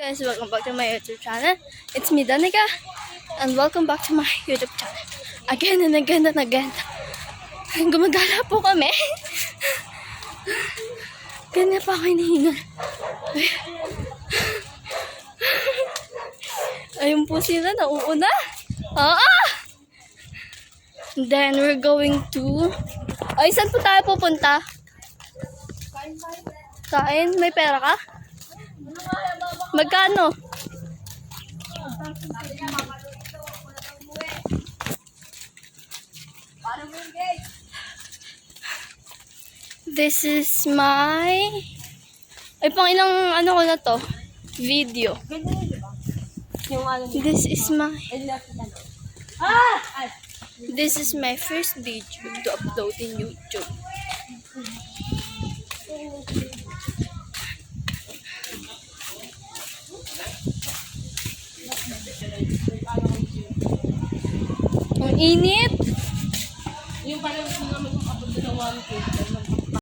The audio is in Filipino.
guys, welcome back to my YouTube channel. It's me, Danica, and welcome back to my YouTube channel. Again and again and again. Gumagala po kami. Ganyan pa ako hinihingal. Ayun po sila, nauuna. Then we're going to... Ay, saan po tayo pupunta? Kain? May pera ka? Magkano? This is my... Ay, pang ilang ano ko na to? Video. This is my... This is my first video to upload in YouTube. Ang init! Yung parang naman yung abot na 1K.